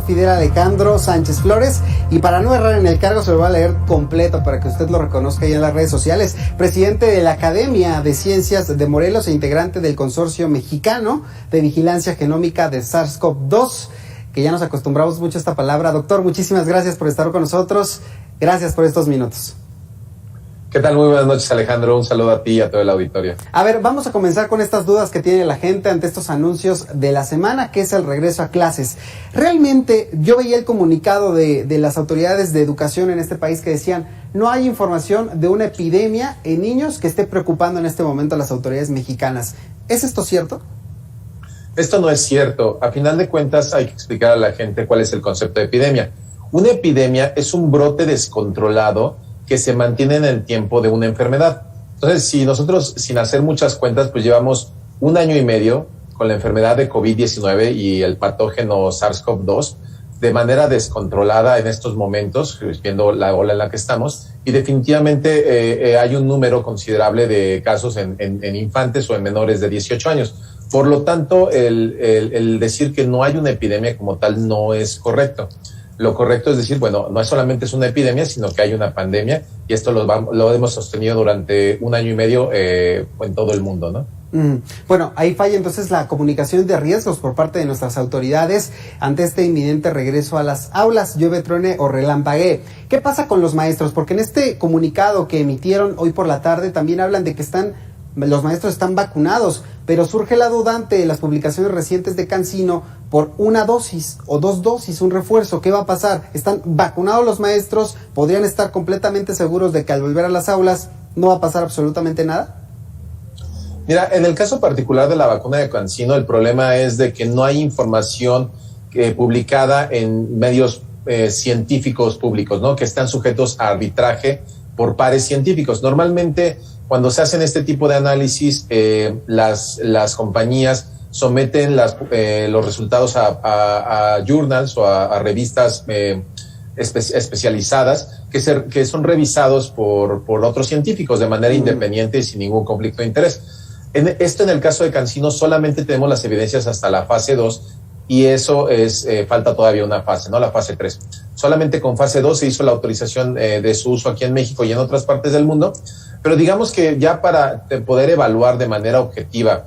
Fidel Alejandro Sánchez Flores, y para no errar en el cargo se lo voy a leer completo para que usted lo reconozca ya en las redes sociales. Presidente de la Academia de Ciencias de Morelos e integrante del Consorcio Mexicano de Vigilancia Genómica de SARS-CoV-2, que ya nos acostumbramos mucho a esta palabra. Doctor, muchísimas gracias por estar con nosotros. Gracias por estos minutos. ¿Qué tal? Muy buenas noches, Alejandro. Un saludo a ti y a todo el auditorio. A ver, vamos a comenzar con estas dudas que tiene la gente ante estos anuncios de la semana, que es el regreso a clases. Realmente, yo veía el comunicado de las autoridades de educación en este país que decían, no hay información de una epidemia en niños que esté preocupando en este momento a las autoridades mexicanas. ¿Es esto cierto? Esto no es cierto. A final de cuentas, hay que explicar a la gente cuál es el concepto de epidemia. Una epidemia es un brote descontrolado que se mantiene en el tiempo de una enfermedad. Entonces, si nosotros, sin hacer muchas cuentas, pues llevamos 1 año y medio con la enfermedad de COVID-19 y el patógeno SARS-CoV-2 de manera descontrolada en estos momentos, viendo la ola en la que estamos, y definitivamente hay un número considerable de casos en infantes o en menores de 18 años. Por lo tanto, el decir que no hay una epidemia como tal no es correcto. Lo correcto es decir, bueno, no solamente es una epidemia, sino que hay una pandemia, y esto lo hemos sostenido durante 1 año y medio en todo el mundo, ¿no? Bueno, ahí falla entonces la comunicación de riesgos por parte de nuestras autoridades ante este inminente regreso a las aulas, llueve, truene o relampaguee. ¿Qué pasa con los maestros? Porque en este comunicado que emitieron hoy por la tarde también hablan de que los maestros están vacunados, pero surge la duda ante las publicaciones recientes de Cancino por 1 dosis o 2 dosis, un refuerzo. ¿Qué va a pasar? ¿Están vacunados los maestros? ¿Podrían estar completamente seguros de que al volver a las aulas no va a pasar absolutamente nada? Mira, en el caso particular de la vacuna de Cancino, el problema es de que no hay información publicada en medios científicos públicos, ¿no? Que están sujetos a arbitraje por pares científicos. Normalmente, cuando se hacen este tipo de análisis, las compañías someten los resultados a journals o a revistas especializadas que son revisados por otros científicos de manera independiente y sin ningún conflicto de interés. En el caso de Cancino solamente tenemos las evidencias hasta la fase 2 y eso falta todavía una fase, ¿no? La fase 3. Solamente con fase 2 se hizo la autorización de su uso aquí en México y en otras partes del mundo, pero digamos que ya para poder evaluar de manera objetiva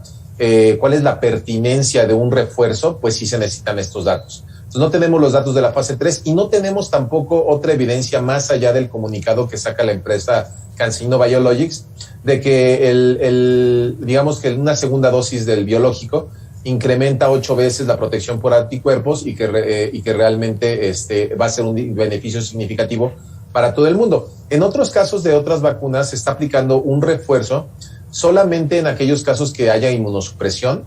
cuál es la pertinencia de un refuerzo, pues sí se necesitan estos datos. Entonces no tenemos los datos de la fase 3 y no tenemos tampoco otra evidencia más allá del comunicado que saca la empresa CanSino Biologics de que digamos que una segunda dosis del biológico incrementa 8 veces la protección por anticuerpos y que realmente va a ser un beneficio significativo para todo el mundo. En otros casos de otras vacunas se está aplicando un refuerzo solamente en aquellos casos que haya inmunosupresión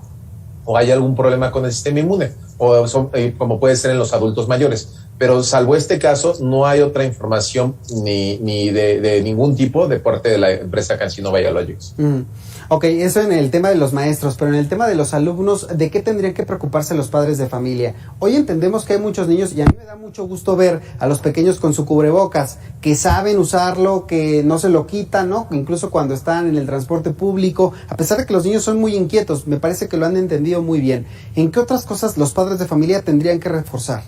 o haya algún problema con el sistema inmune, como puede ser en los adultos mayores. Pero salvo este caso, no hay otra información ni de ningún tipo de parte de la empresa CanSino Biologics. Ok, eso en el tema de los maestros, pero en el tema de los alumnos, ¿de qué tendrían que preocuparse los padres de familia? Hoy entendemos que hay muchos niños, y a mí me da mucho gusto ver a los pequeños con su cubrebocas, que saben usarlo, que no se lo quitan, ¿no? Incluso cuando están en el transporte público, a pesar de que los niños son muy inquietos, me parece que lo han entendido muy bien. ¿En qué otras cosas los padres de familia tendrían que reforzar?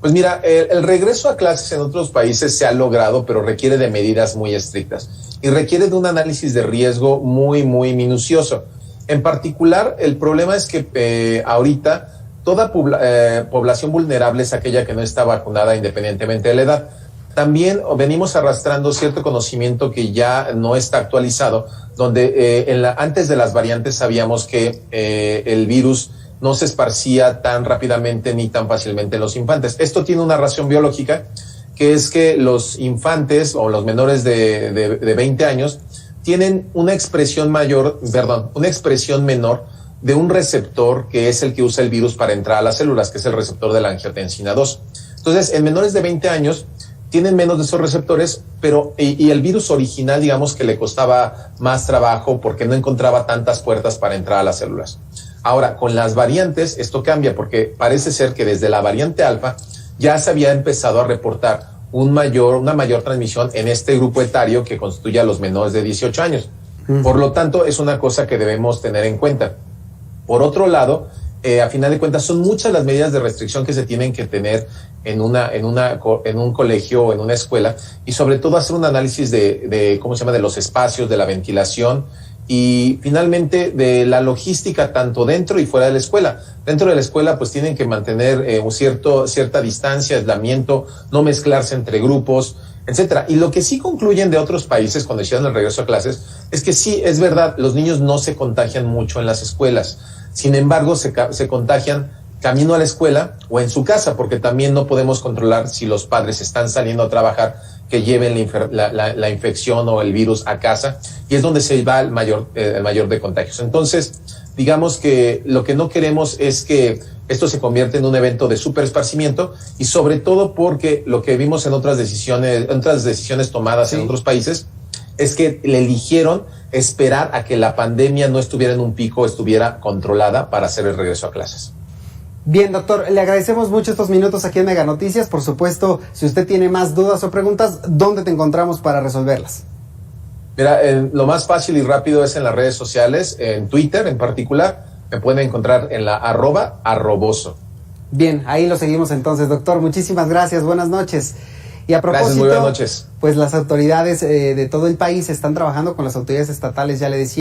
Pues mira, el regreso a clases en otros países se ha logrado, pero requiere de medidas muy estrictas y requiere de un análisis de riesgo muy, muy minucioso. En particular, el problema es que ahorita toda población vulnerable es aquella que no está vacunada independientemente de la edad. También venimos arrastrando cierto conocimiento que ya no está actualizado, donde antes de las variantes sabíamos que el virus no se esparcía tan rápidamente ni tan fácilmente en los infantes. Esto tiene una razón biológica, que es que los infantes o los menores de 20 años tienen una expresión menor de un receptor que es el que usa el virus para entrar a las células, que es el receptor de la angiotensina 2. Entonces, en menores de 20 años tienen menos de esos receptores, pero y el virus original, digamos que le costaba más trabajo porque no encontraba tantas puertas para entrar a las células. Ahora, con las variantes, esto cambia porque parece ser que desde la variante alfa ya se había empezado a reportar una mayor transmisión en este grupo etario que constituye a los menores de 18 años. Por lo tanto, es una cosa que debemos tener en cuenta. Por otro lado, a final de cuentas son muchas las medidas de restricción que se tienen que tener en un colegio o en una escuela, y sobre todo hacer un análisis de ¿cómo se llama?, de los espacios, de la ventilación y finalmente de la logística tanto dentro y fuera de la escuela. Dentro de la escuela pues tienen que mantener cierta distancia, aislamiento, no mezclarse entre grupos, etcétera. Y lo que sí concluyen de otros países cuando hicieron el regreso a clases es que sí, es verdad, los niños no se contagian mucho en las escuelas. Sin embargo, se contagian camino a la escuela o en su casa, porque también no podemos controlar si los padres están saliendo a trabajar, que lleven la infección o el virus a casa, y es donde se va el mayor de contagios. Entonces, digamos que lo que no queremos es que esto se convierta en un evento de súper esparcimiento, y sobre todo porque lo que vimos en otras decisiones tomadas en otros países es que le eligieron esperar a que la pandemia no estuviera en un pico, estuviera controlada para hacer el regreso a clases. Bien, doctor, le agradecemos mucho estos minutos aquí en Mega Noticias. Por supuesto, si usted tiene más dudas o preguntas, ¿dónde te encontramos para resolverlas? Mira, lo más fácil y rápido es en las redes sociales, en Twitter en particular. Me pueden encontrar en la @arroboso. Bien, ahí lo seguimos entonces, doctor. Muchísimas gracias, buenas noches. Y a propósito, gracias, muy buenas noches. Pues las autoridades de todo el país están trabajando con las autoridades estatales, ya le decía.